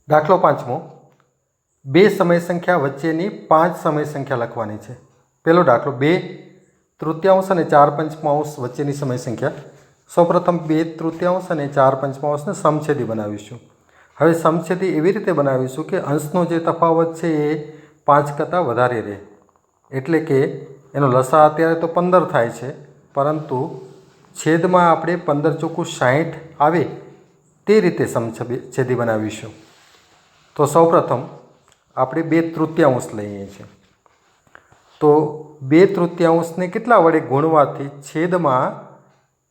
દાખલો પાંચમો, બે સમય સંખ્યા વચ્ચેની 5 સમય સંખ્યા લખવાની છે. પહેલો દાખલો, 2/3 અને 4/5 વચ્ચેની સમય સંખ્યા. સૌપ્રથમ 2/3 અને 4/5ને સમછેદી બનાવીશું. હવે સમછેદી એવી રીતે બનાવીશું કે અંશનો જે તફાવત છે એ 5 કરતાં વધારે રહે. એટલે કે એનો લસા અત્યારે તો 15 થાય છે, પરંતુ છેદમાં આપણે 15 ચોખ્ખું 60 આવે તે રીતે સમછેદી બનાવીશું. તો સૌપ્રથમ આપણે 2/3 લઈએ છીએ. તો 2/3 કેટલા વડે ગુણવાથી છેદમાં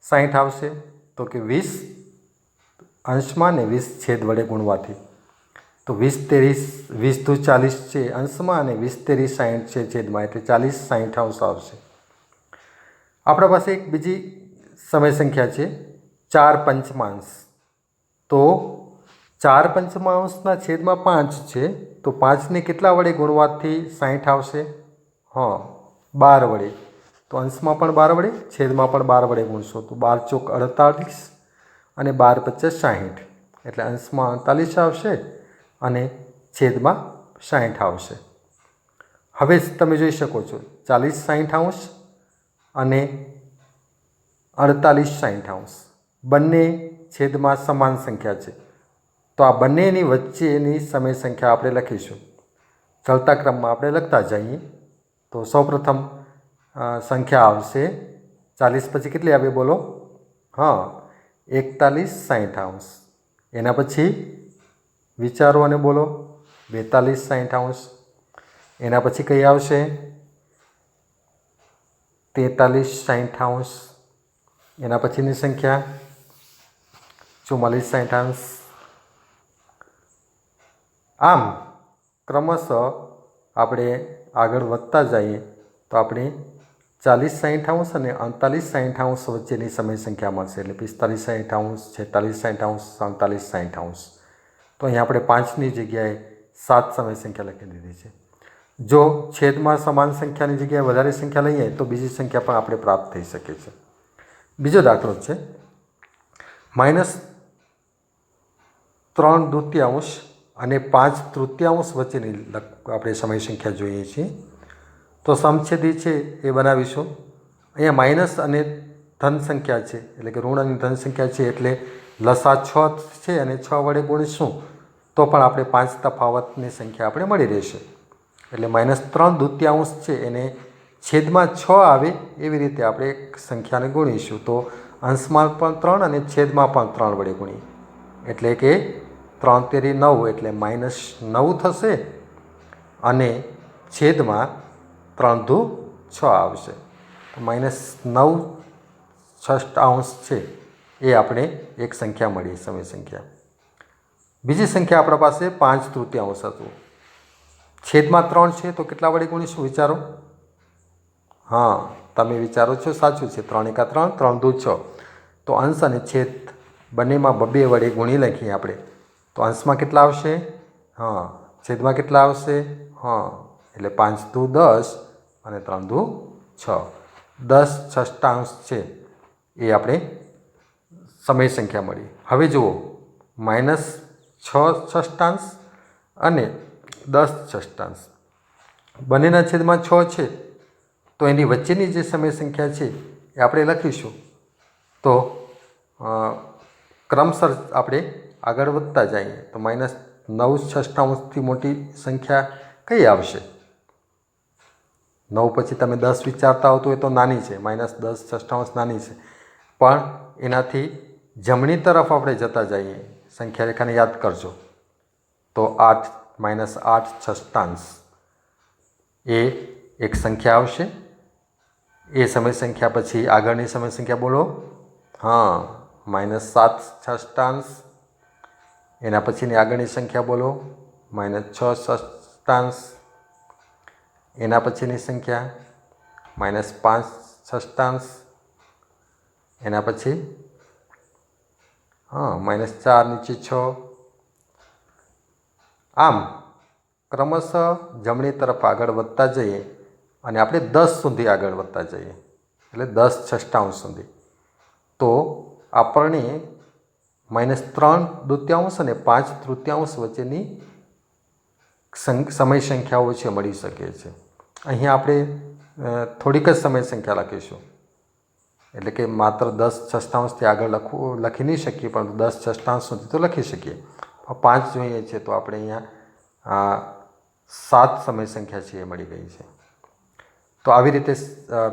60 આવશે? તો કે 20 અંશમાં ને 20 છેદ વડે ગુણવાથી. તો 20 × 3 = 40 છે અંશમાં અને 20 × 3 = 60 છે છેદમાં, એટલે 40 60 અંશ આવશે. આપણા પાસે એક બીજી સમય સંખ્યા છે 4/5. તો 4/5 છેદમાં 5 છે, તો 5ને કેટલા વડે ગુણવાથી 60 આવશે? 12 વડે. તો અંશમાં પણ 12 વડે, છેદમાં પણ 12 વડે ગુણશો તો 12 × 4 = 48 અને 12 × 5 = 60. એટલે અંશમાં 48 આવશે અને છેદમાં 60 આવશે. હવે તમે જોઈ શકો છો 40 60 અંશ અને 48 60 અંશ બંને છેદમાં સમાન સંખ્યા છે. તો આ બંનેની વચ્ચેની સમય સંખ્યા આપણે લખીશું. ચાલતા ક્રમમાં આપણે લખતા જઈએ. તો સૌપ્રથમ સંખ્યા આવશે 40 પછી કેટલી આવે બોલો? 41 60 અંશ. એના પછી વિચારો અને બોલો 42 60 અંશ. એના પછી કઈ આવશે? 43 60 અંશ. એના પછીની સંખ્યા 44 60 અંશ. આમ ક્રમશઃ આપણે આગળ વધતા જઈએ તો આપણે 40 60 અંશ અને 48 60 અંશ વચ્ચેની સમય સંખ્યા મળશે. એટલે 45 60 અંશ, 46 60 અંશ, 47 60 અંશ. તો અહીંયા આપણે 5ની જગ્યાએ 7 સમય સંખ્યા લખી દીધી છે. જો છેદમાં સમાન સંખ્યાની જગ્યાએ વધારે સંખ્યા લઈએ તો બીજી સંખ્યા પણ આપણે પ્રાપ્ત થઈ શકે છે. બીજો દાખલો છે -3/2 અને 5/3 વચ્ચેની આપણે સમય સંખ્યા જોઈએ છીએ. તો સમછેદી છે એ બનાવીશું. અહીંયા માઇનસ અને ધન સંખ્યા છે, એટલે કે ઋણ અને ધન સંખ્યા છે, એટલે લસા 6 છે અને 6 વડે ગુણીશું તો પણ આપણે 5 તફાવતની સંખ્યા આપણે મળી રહેશે. એટલે -3/2 છે એને છેદમાં 6 આવે એવી રીતે આપણે એક સંખ્યાને ગુણીશું. તો અંશમાં પણ 3 અને છેદમાં પણ 3 વડે ગુણીએ. એટલે કે 3 તેરી 9 એટલે -9 થશે અને છેદમાં 3 દુ 6 આવશે. તો -9 6 છે એ આપણે એક સંખ્યા મળી સમય સંખ્યા. બીજી સંખ્યા આપણા પાસે 5/3 હતું. છેદમાં 3 છે તો કેટલા વડે ગુણીશું? વિચારો. તમે વિચારો છો, સાચું છે. 3 × 3 3 દુ 6. તો અંશ અને છેદ બંનેમાં 2 વડે ગુણી લખીએ આપણે તો અંશમાં કેટલા આવશે? છેદમાં કેટલા આવશે? એટલે 5 દુ 10 અને 3 દુ 6. 10 6 છે એ આપણે સમય સંખ્યા મળી. હવે જુઓ -6 6 અને 10 6 બંનેના છેદમાં 6 છે, તો એની વચ્ચેની જે સમય સંખ્યા છે એ આપણે લખીશું. તો ક્રમસર આપણે આગળ વધતા જઈએ તો -9 6 મોટી સંખ્યા કઈ આવશે? 9 પછી તમે 10 વિચારતા હો તો એ તો નાની છે, -10 6 નાની છે, પણ એનાથી જમણી તરફ આપણે જતા જઈએ. સંખ્યા રેખાને યાદ કરજો. તો 8 -8 6 એ એક સંખ્યા આવશે. એ સમય સંખ્યા પછી આગળની સમય સંખ્યા બોલો. -7 6. એના પછીની આગળની સંખ્યા બોલો. -6 6. એના પછીની સંખ્યા -5 6. એના પછી -4 નીચે 6. આમ ક્રમશઃ જમણી તરફ આગળ વધતા જઈએ અને આપણે 10 સુધી આગળ વધતા જઈએ, એટલે 10 6 સુધી. તો આપણને -3/2 અને 5/3 વચ્ચેની સમય સંખ્યાઓ છે મળી શકે છે. અહીંયા આપણે થોડીક જ સમય સંખ્યા લખીશું, એટલે કે માત્ર 10/6 આગળ લખી નહીં શકીએ, પરંતુ 10/6 સુધી તો લખી શકીએ. 5 જોઈએ છે તો આપણે અહીંયા 7 સમય સંખ્યા છે એ મળી ગઈ છે. તો આવી રીતે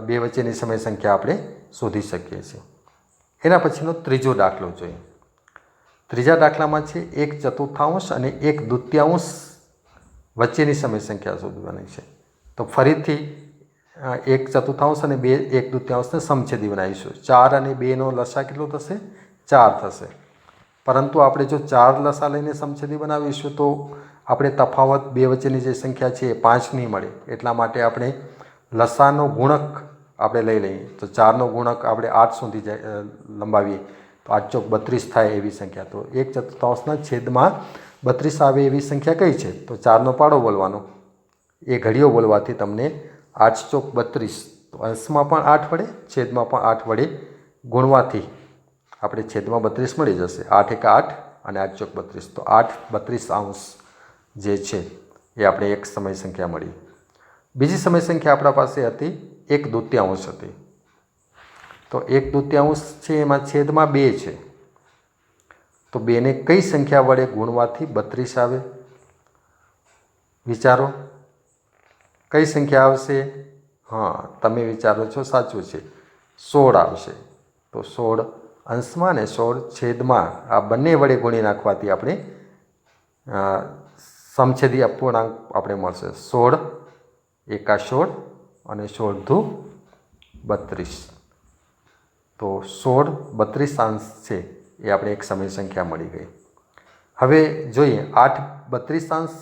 બે વચ્ચેની સમય સંખ્યા આપણે શોધી શકીએ છીએ. એના પછીનો ત્રીજો દાખલો જોઈએ. ત્રીજા દાખલામાં છે 1/4 અને 1/2 વચ્ચેની સમય સંખ્યા શોધવાની છે. તો ફરીથી 1/4 અને 1/2 સમછેદી બનાવીશું. 4 અને 2નો લસા કેટલો થશે? 4 થશે. પરંતુ આપણે જો 4 લસા લઈને સમછેદી બનાવીશું તો આપણે તફાવત બે વચ્ચેની જે સંખ્યા છે એ 5 નહીં મળે. એટલા માટે આપણે લસાનો ગુણક આપણે લઈ લઈએ. તો 4નો ગુણક આપણે 8 સુધી લંબાવીએ તો 8 ચોક 32 થાય એવી સંખ્યા. તો 1/4 છેદમાં 32 આવે એવી સંખ્યા કઈ છે? તો 4નો પાડો બોલવાનો. એ ઘડીઓ બોલવાથી તમને 8 ચોક 32, તો અંશમાં પણ 8 વડે છેદમાં પણ 8 વડે ગુણવાથી આપણે છેદમાં 32 મળી જશે. 8 × 8 અને 8 ચોક 32, તો 8/32 જે છે એ આપણે એક સમય સંખ્યા મળી. બીજી સમય સંખ્યા આપણા પાસે હતી 1/2 હતી. તો 1/2 છે એમાં છેદમાં 2 છે. તો 2ને કઈ સંખ્યા વડે ગુણવાથી 32 આવે? વિચારો, કઈ સંખ્યા આવશે? હા, તમે વિચારો છો, સાચું છે, 16 આવશે. તો 16 અંશમાં ને 16 છેદમાં આ બંને વડે ગુણી નાખવાથી આપણે સમછેદી અપૂર્ણાંક આપણે મળશે. 16 × 16 અને 16 × 32. તો 16/32 છે એ આપણે એક સમય સંખ્યા મળી ગઈ. હવે જોઈએ 8/32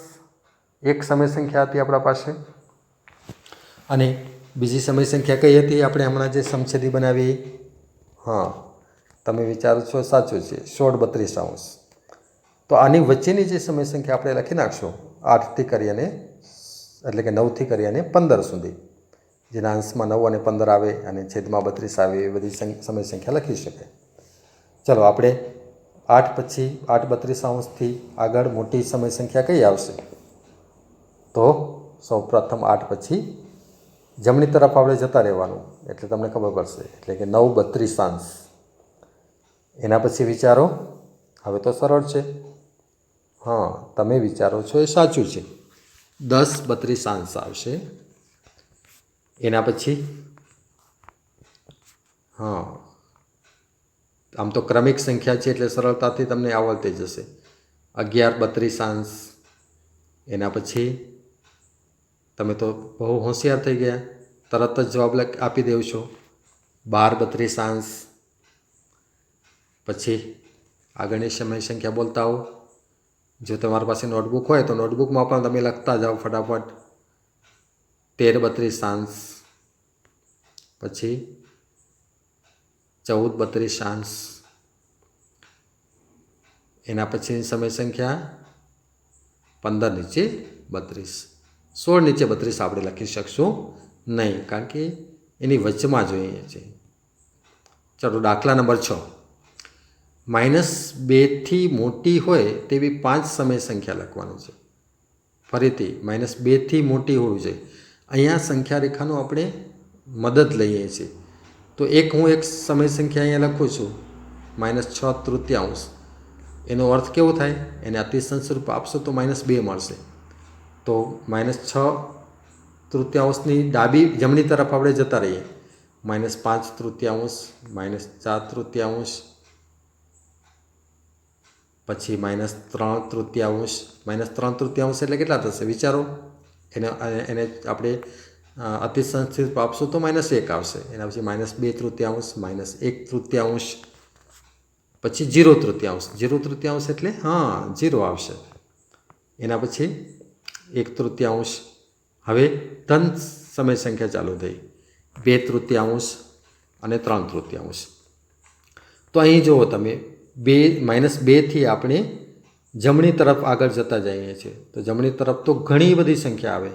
એક સમય સંખ્યા હતી આપણા પાસે, અને બીજી સમય સંખ્યા કઈ હતી આપણે હમણાં જે સમછેદી બનાવી? હા, તમે વિચારો છો, સાચું છે, 16/32. તો આની વચ્ચેની જે સમય સંખ્યા આપણે લખી નાખશું 8થી કરી અને એટલે કે 9થી કરી અને 15 સુધી, જેના અંશમાં 9 અને 15 આવે અને છેદમાં 32 આવે એ બધી સમય સંખ્યા લખી શકાય. ચલો આપણે 8 પછી 8/32 આગળ મોટી સમય સંખ્યા કઈ આવશે? તો સૌપ્રથમ 8 પછી જમણી તરફ આપણે જતા રહેવાનું, એટલે તમને ખબર પડશે. એટલે કે 9/32. એના પછી વિચારો, હવે તો સરળ છે. હા, તમે વિચારો છો એ સાચું છે, 10/32 આવશે. એના પછી હા, આમ તો ક્રમિક સંખ્યા છે એટલે સરળતાથી તમને આવડતી જશે. 11/32. એના પછી તમે તો બહુ હોશિયાર થઈ ગયા, તરત જ જવાબ આપી દેવ છો. 12/32. પછી આગળની સમય સંખ્યા બોલતા હો. જો તમારી પાસે નોટબુક હોય તો નોટબુકમાં પણ તમે લખતા જાઓ ફટાફટ. 13/32. પછી 14/32. એના પછીની સમય સંખ્યા 15 નીચે 32. 16 નીચે 32 આપણે લખી શકશું નહીં, કારણ કે એની વચમાં જોઈએ છે. ચાલો દાખલા નંબર 6. -2થી મોટી હોય તેવી 5 સમય સંખ્યા લખવાની છે. ફરીથી -2થી મોટી હોવી જોઈએ. અહીંયા સંખ્યા રેખાનો આપણે મદદ લઈએ છીએ. તો હું એક સમય સંખ્યા અહીંયા લખું છું -6/3. એનો અર્થ કેવો થાય? એને અતિશંસ રૂપ આપશો તો -2 મળશે. તો -6/3 જમણી તરફ આપણે જતા રહીએ. -5/3, -4/3, પછી -3/3. -3/3 એટલે કેટલા થશે વિચારો? એને આપણે અતિશંસ રૂપ આપશો તો -1 આવશે. એના પછી -2/3, -1/3, પછી 0/3. 0/3 એટલે હા 0 આવશે. એના પછી 1/3. હવે ધન સમય સંખ્યા ચાલુ થઈ, 2/3 અને 3/3. તો અહીં જુઓ તમે, -2થી આપણે જમણી તરફ આગળ જતા જઈએ છીએ. તો જમણી તરફ તો ઘણી બધી સંખ્યા આવે.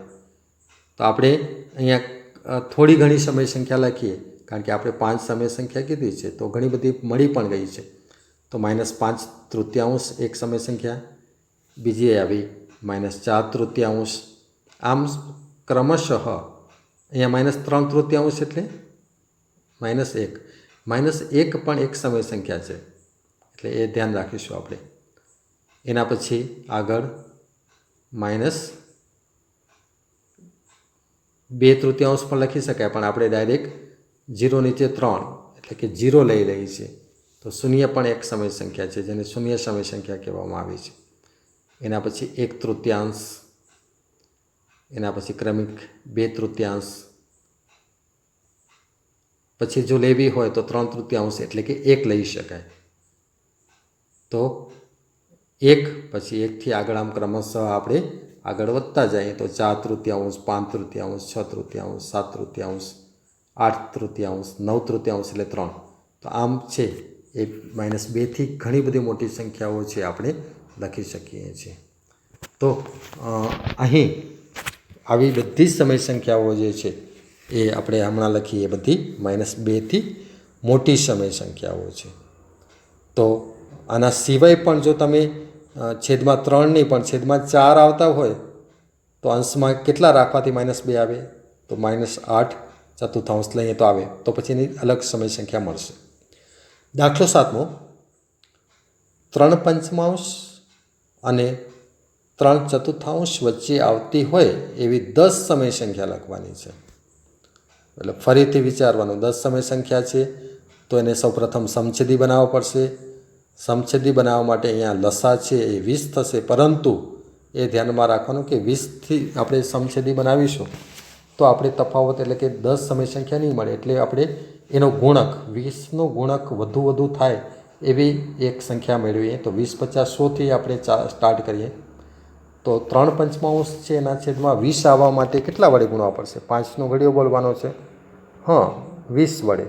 તો આપણે અહીંયા થોડી ઘણી સમય સંખ્યા લખીએ, કારણ કે આપણે 5 સમય સંખ્યા કીધી છે, તો ઘણી બધી મળી પણ ગઈ છે. તો તો -5/3 એક સમય સંખ્યા, બીજી આવી -4/3, આમ ક્રમશઃ અહીંયા -3/3 એટલે -1 પણ એક સમય સંખ્યા છે એટલે એ ધ્યાન રાખીશું આપણે. એના પછી આગળ -2/3 પણ લખી શકાય, પણ આપણે ડાયરેક્ટ 0 નીચે 3 એટલે કે 0 લઈ લઈએ છીએ. તો શૂન્ય પણ એક સમય સંખ્યા છે જેને શૂન્ય સમય સંખ્યા કહેવામાં આવે છે. એના પછી 1/3, એના પછી ક્રમિક 2/3, પછી જો લેવી હોય તો 3/3 એટલે કે 1 લઈ શકાય. તો 1 પછી 1થી આગળ આમ ક્રમશઃ આપણે આગળ વધતા જઈએ તો 4/3, 5/3, 6/3, 7/3, 8/3, 9/3 એટલે 3. તો આમ છે એ -2થી ઘણી બધી મોટી સંખ્યાઓ છે આપણે લખી શકીએ છીએ. તો અહીં આવી બધી સમય સંખ્યાઓ જે છે એ આપણે હમણાં લખીએ બધી -2થી મોટી સમય સંખ્યાઓ છે. તો આના સિવાય પણ જો તમે છેદમાં 3 નહીં પણ છેદમાં 4 આવતા હોય તો અંશમાં કેટલા રાખવાથી -2 આવે? તો -8/4 લઈએ તો આવે, તો પછી એની અલગ સમય સંખ્યા મળશે. દાખલો 7મો, 3/5 અને 3/4 વચ્ચે આવતી હોય એવી 10 સમય સંખ્યા લખવાની છે. એટલે ફરીથી વિચારવાનું, 10 સમય સંખ્યા છે તો એને સૌપ્રથમ સમછેદી બનાવવો પડશે. સમછેદી બનાવવા માટે અહીંયા લસા છે એ 20 થશે, પરંતુ એ ધ્યાનમાં રાખવાનું કે 20થી આપણે સમછેદી બનાવીશું તો આપણે તફાવત એટલે કે 10 સમય સંખ્યા નહીં મળે. એટલે આપણે એનો ગુણક 20નો ગુણક વધુ થાય એવી એક સંખ્યા મેળવીએ. તો 20, 50, 100થી આપણે સ્ટાર્ટ કરીએ. તો 3/5 છે એના છેદમાં 20 આવવા માટે કેટલા વડે ગુણવા પડશે? 5નો ઘડિયો બોલવાનો છે. 20 વડે.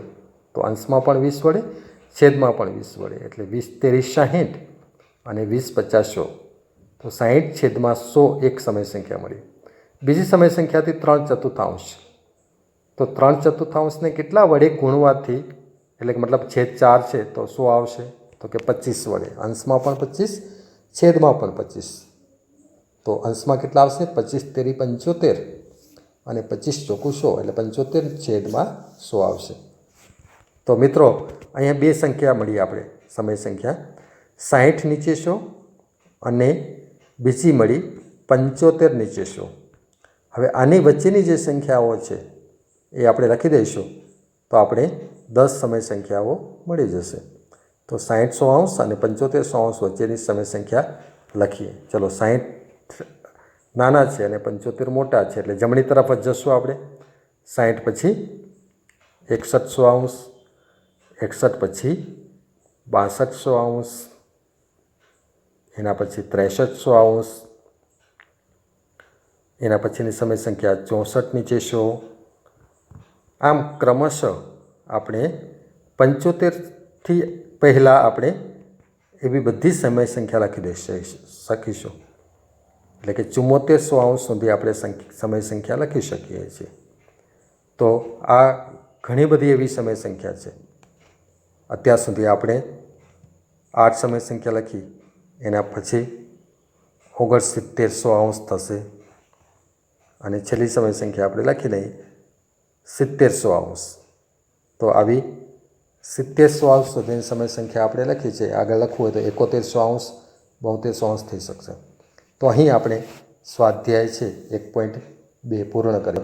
તો અંશમાં પણ 20 વડે, છેદમાં પણ 20 વડે. એટલે 20×3 = 60 અને 20×50 = 100. તો 60/100 એક સમય સંખ્યા મળી. બીજી સમય સંખ્યાથી 3/4. તો 3/4 કેટલા વડે ગુણવાથી, એટલે કે મતલબ છેદ 4 છે તો 100 આવશે? તો કે 25 વડે. અંશમાં પણ 25, છેદમાં પણ 25. તો અંશમાં કેટલા આવશે? 25×3 = 75 અને 25 × 100 એટલે 75/100 આવશે. તો મિત્રો અહીંયા બે સંખ્યા મળી આપણે સમય સંખ્યા, 60 નીચે 100 અને બીજી મળી 75 નીચે 100. હવે આની વચ્ચેની જે સંખ્યાઓ છે એ આપણે લખી દઈશું તો આપણે 10 સમય સંખ્યાઓ મળી જશે. તો 60/100 અને 75/100 વચ્ચેની સમય સંખ્યા લખીએ. ચલો, 60 નાના છે અને 75 મોટા છે એટલે જમણી તરફ જ જશું આપણે. 60 પછી 61/100, 61 પછી 62/100, એના પછી 63/100, એના પછીની સમય સંખ્યા 64 નીચે 100. આમ ક્રમશઃ આપણે 75થી પહેલાં આપણે એવી બધી સમય સંખ્યા લખી શકીશું. એટલે કે 74/100 સુધી આપણે સમય સંખ્યા લખી શકીએ છીએ. તો આ ઘણી બધી એવી સમય સંખ્યા છે. અત્યાર સુધી આપણે 8 સમય સંખ્યા લખી, એના પછી 69/100 થશે અને છેલ્લી સમય સંખ્યા આપણે લખી લઈએ 70/100. તો આવી 70/100 સુધીની સમય સંખ્યા આપણે લખી છે. આગળ લખવું હોય તો 71/100, 72/100 થઈ શકશે. તો અહીં આપણે સ્વાધ્યાય છે 1.2 પૂર્ણ કરીએ.